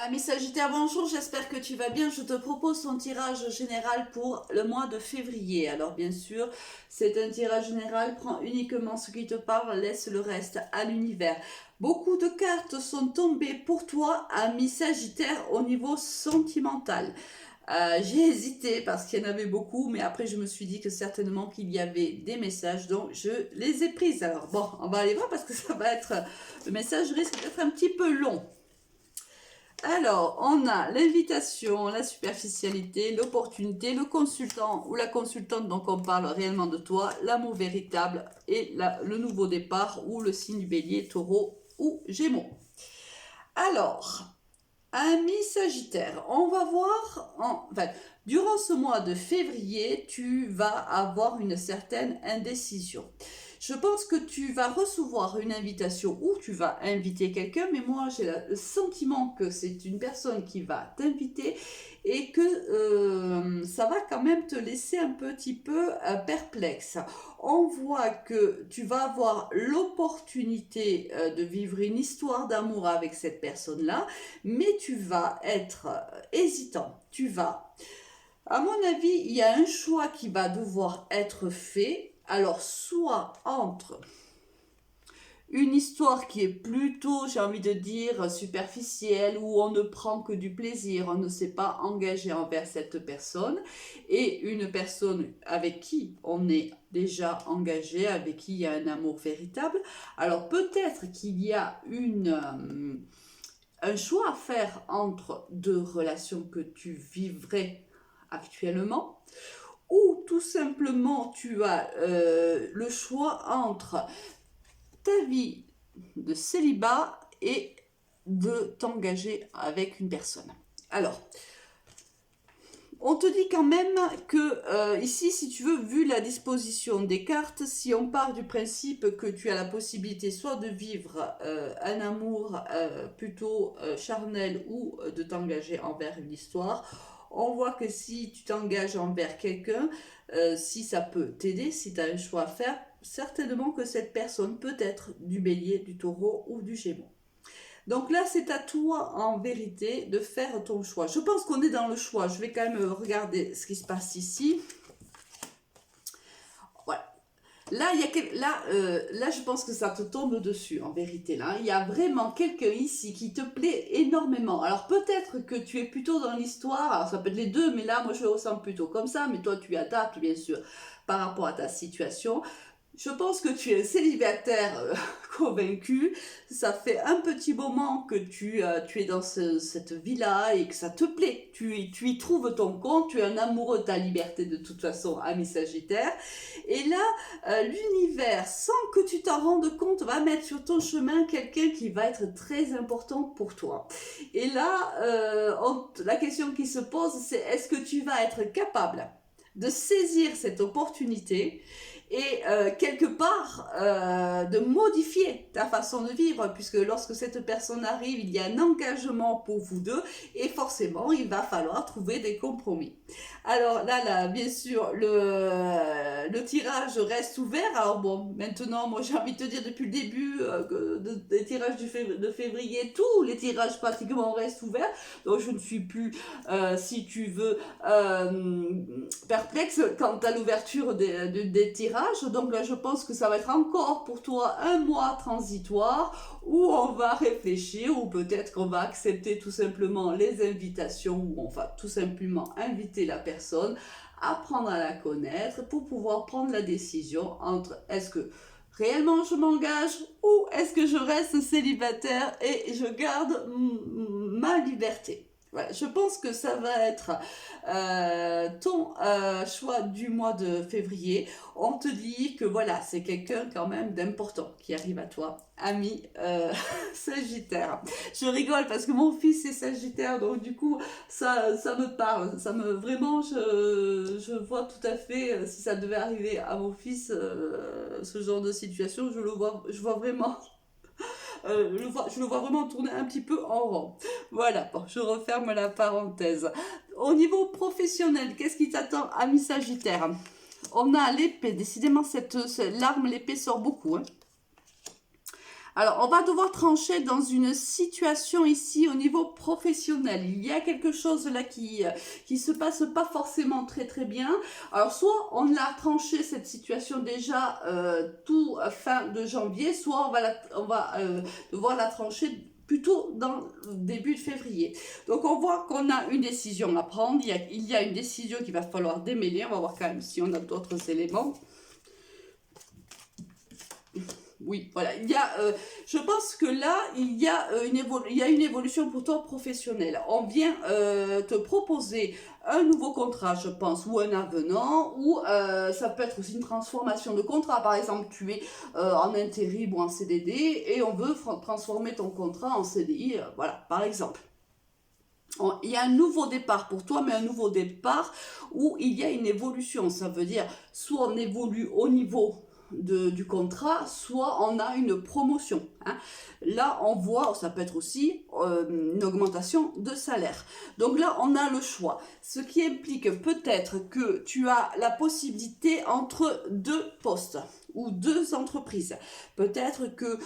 Amis Sagittaire, bonjour, j'espère que tu vas bien. Je te propose ton tirage général pour le mois de février. Alors bien sûr, c'est un tirage général, prends uniquement ce qui te parle, laisse le reste à l'univers. Beaucoup de cartes sont tombées pour toi, ami Sagittaire, au niveau sentimental. J'ai hésité parce qu'il y en avait beaucoup, mais après je me suis dit que certainement qu'il y avait des messages, donc je les ai prises. Alors bon, on va aller voir parce que ça va être, le message risque d'être un petit peu long. Alors, on a l'invitation, la superficialité, l'opportunité, le consultant ou la consultante, donc on parle réellement de toi, l'amour véritable et le nouveau départ ou le signe du bélier, taureau ou gémeaux. Alors, ami Sagittaire, on va voir, durant ce mois de février, tu vas avoir une certaine indécision. Je pense que tu vas recevoir une invitation ou tu vas inviter quelqu'un, mais moi j'ai le sentiment que c'est une personne qui va t'inviter et que ça va quand même te laisser un petit peu perplexe. On voit que tu vas avoir l'opportunité de vivre une histoire d'amour avec cette personne-là, mais tu vas être hésitant. À mon avis, il y a un choix qui va devoir être fait. Alors, soit entre une histoire qui est plutôt, j'ai envie de dire, superficielle, où on ne prend que du plaisir, on ne s'est pas engagé envers cette personne, et une personne avec qui on est déjà engagé, avec qui il y a un amour véritable. Alors peut-être qu'il y a un choix à faire entre deux relations que tu vivrais actuellement, ou tout simplement tu as le choix entre ta vie de célibat et de t'engager avec une personne. Alors, on te dit quand même que ici, si tu veux, vu la disposition des cartes, si on part du principe que tu as la possibilité soit de vivre un amour plutôt charnel ou de t'engager envers une histoire, on voit que si tu t'engages envers quelqu'un, si ça peut t'aider, si tu as un choix à faire, certainement que cette personne peut être du bélier, du taureau ou du gémeaux. Donc là, c'est à toi, en vérité, de faire ton choix. Je pense qu'on est dans le choix. Je vais quand même regarder ce qui se passe ici. Voilà. Là, là, je pense que ça te tombe dessus, en vérité. Là, il y a vraiment quelqu'un ici qui te plaît énormément. Alors, peut-être que tu es plutôt dans l'histoire. Alors, ça peut être les deux, mais là, moi, je le ressens plutôt comme ça. Mais toi, tu adaptes, bien sûr, par rapport à ta situation. Je pense que tu es célibataire convaincu. Ça fait un petit moment que tu es dans cette vie-là et que ça te plaît. Tu y trouves ton compte, tu es un amoureux de ta liberté de toute façon, ami Sagittaire. Et là, l'univers, sans que tu t'en rendes compte, va mettre sur ton chemin quelqu'un qui va être très important pour toi. Et là, la question qui se pose, c'est est-ce que tu vas être capable de saisir cette opportunité et quelque part de modifier ta façon de vivre, puisque lorsque cette personne arrive, il y a un engagement pour vous deux et forcément il va falloir trouver des compromis. Alors là bien sûr le tirage reste ouvert. Alors bon, maintenant moi j'ai envie de te dire depuis le début des tirages de février, tous les tirages pratiquement restent ouverts, donc je ne suis plus si tu veux perplexe quant à l'ouverture des tirages. Donc là je pense que ça va être encore pour toi un mois transitoire où on va réfléchir, ou peut-être qu'on va accepter tout simplement les invitations, ou on va tout simplement inviter la personne, apprendre à la connaître pour pouvoir prendre la décision entre est-ce que réellement je m'engage ou est-ce que je reste célibataire et je garde ma liberté. Voilà, je pense que ça va être ton choix du mois de février. On te dit que voilà, c'est quelqu'un quand même d'important qui arrive à toi, ami Sagittaire. Je rigole parce que mon fils est Sagittaire, donc du coup ça me parle, vraiment je vois tout à fait si ça devait arriver à mon fils ce genre de situation, je vois vraiment. Je le vois vraiment tourner un petit peu en rond. Voilà, bon, je referme la parenthèse. Au niveau professionnel, qu'est-ce qui t'attend, ami Sagittaire? On a l'épée, décidément cette l'arme, l'épée sort beaucoup. Hein. Alors, on va devoir trancher dans une situation ici au niveau professionnel. Il y a quelque chose là qui se passe pas forcément très très bien. Alors, soit on a tranché cette situation déjà tout fin de janvier, soit on va devoir la trancher plutôt dans le début de février. Donc on voit qu'on a une décision à prendre, il y a une décision qu'il va falloir démêler, on va voir quand même si on a d'autres éléments. Oui, voilà, je pense que là, il y a une évolution pour toi professionnelle. On vient te proposer un nouveau contrat, je pense, ou un avenant, ou ça peut être aussi une transformation de contrat. Par exemple, tu es en intérim ou en CDD et on veut transformer ton contrat en CDI, voilà, par exemple. Il y a un nouveau départ pour toi, mais un nouveau départ où il y a une évolution. Ça veut dire, soit on évolue au niveau du contrat, soit on a une promotion. Hein. Là, on voit, ça peut être aussi une augmentation de salaire. Donc là, on a le choix. Ce qui implique peut-être que tu as la possibilité entre deux postes ou deux entreprises. Peut-être que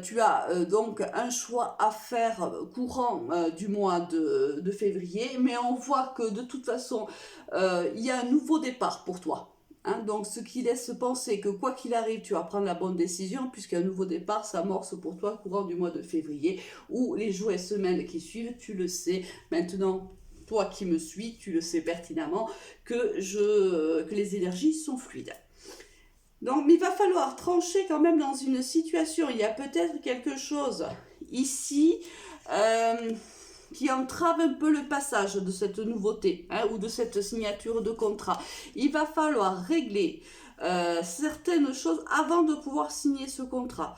tu as donc un choix à faire courant du mois de février, mais on voit que de toute façon, il y a un nouveau départ pour toi. Hein, donc, ce qui laisse penser que quoi qu'il arrive, tu vas prendre la bonne décision, puisqu'un nouveau départ s'amorce pour toi courant du mois de février, ou les jours et semaines qui suivent, tu le sais. Maintenant, toi qui me suis, tu le sais pertinemment que les énergies sont fluides. Donc, il va falloir trancher quand même dans une situation. Il y a peut-être quelque chose ici qui entrave un peu le passage de cette nouveauté ou de cette signature de contrat. Il va falloir régler certaines choses avant de pouvoir signer ce contrat.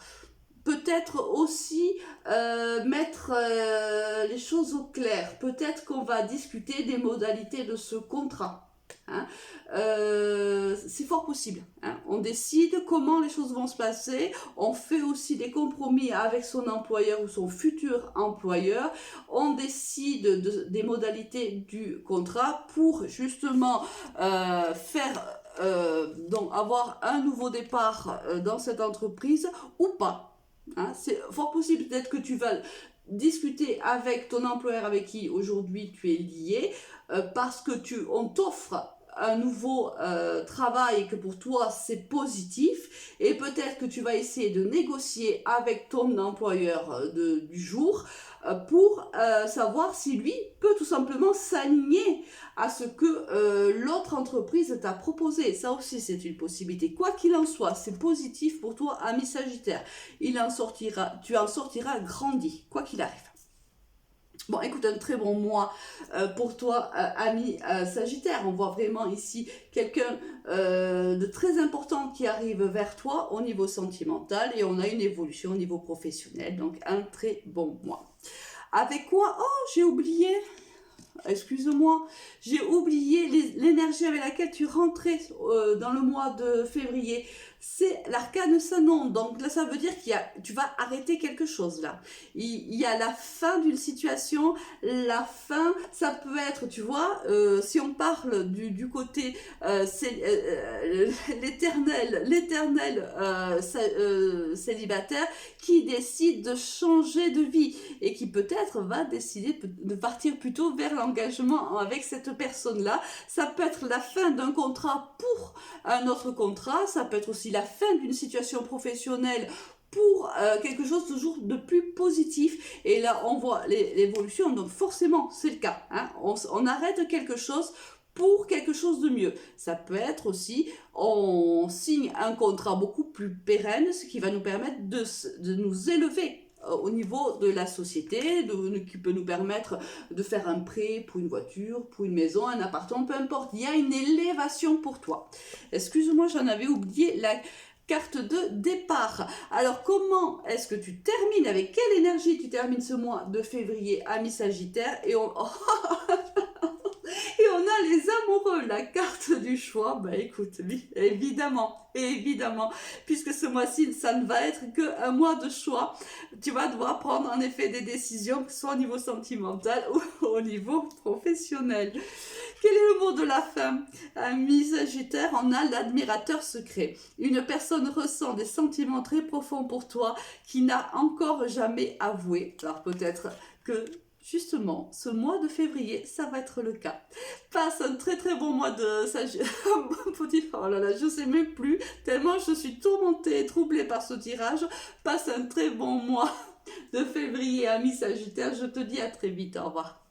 Peut-être aussi mettre les choses au clair. Peut-être qu'on va discuter des modalités de ce contrat. Hein. C'est fort possible. Hein. On décide comment les choses vont se passer. On fait aussi des compromis avec son employeur ou son futur employeur. On décide des modalités du contrat pour justement donc avoir un nouveau départ dans cette entreprise ou pas. Hein. C'est fort possible peut-être que tu vas discuter avec ton employeur avec qui aujourd'hui tu es lié parce que on t'offre un nouveau travail, que pour toi c'est positif, et peut-être que tu vas essayer de négocier avec ton employeur du jour pour savoir si lui peut tout simplement s'aligner à ce que l'autre entreprise t'a proposé. Ça aussi c'est une possibilité. Quoi qu'il en soit, c'est positif pour toi, ami Sagittaire. Tu en sortiras grandi, quoi qu'il arrive. Bon, écoute, un très bon mois pour toi, ami Sagittaire. On voit vraiment ici quelqu'un de très important qui arrive vers toi au niveau sentimental et on a une évolution au niveau professionnel. Donc, un très bon mois. Avec quoi? Oh, j'ai oublié. Excuse-moi, j'ai oublié l'énergie avec laquelle tu rentrais dans le mois de février. C'est l'arcane Sanon. Donc là, ça veut dire tu vas arrêter quelque chose là. Il y a la fin d'une situation. La fin, ça peut être, tu vois, si on parle du côté l'éternel célibataire qui décide de changer de vie et qui peut-être va décider de partir plutôt vers l'engagement avec cette personne-là. Ça peut être la fin d'un contrat pour un autre contrat. Ça peut être aussi la fin d'une situation professionnelle pour quelque chose toujours de plus positif. Et là, on voit l'évolution. Donc forcément, c'est le cas. Hein. On arrête quelque chose pour quelque chose de mieux. Ça peut être aussi, on signe un contrat beaucoup plus pérenne, ce qui va nous permettre de nous élever au niveau de la société, qui peut nous permettre de faire un prêt pour une voiture, pour une maison, un appartement, peu importe. Il y a une élévation pour toi. Excuse-moi, j'en avais oublié la carte de départ. Alors, comment est-ce que tu termines, avec quelle énergie tu termines ce mois de février, ami Sagittaire? Et on a les amoureux, la carte du choix. Bah écoute, évidemment, puisque ce mois-ci, ça ne va être qu'un mois de choix. Tu vas devoir prendre en effet des décisions, que ce soit au niveau sentimental ou au niveau professionnel. Quel est le mot de la fin? Ami Sagittaire, on a l'admirateur secret. Une personne ressent des sentiments très profonds pour toi qui n'a encore jamais avoué. Alors peut-être que justement, ce mois de février, ça va être le cas. Passe un très très bon mois de Sagittaire. Oh là là, je sais même plus, tellement je suis tourmentée et troublée par ce tirage. Passe un très bon mois de février, ami Sagittaire. Je te dis à très vite, au revoir.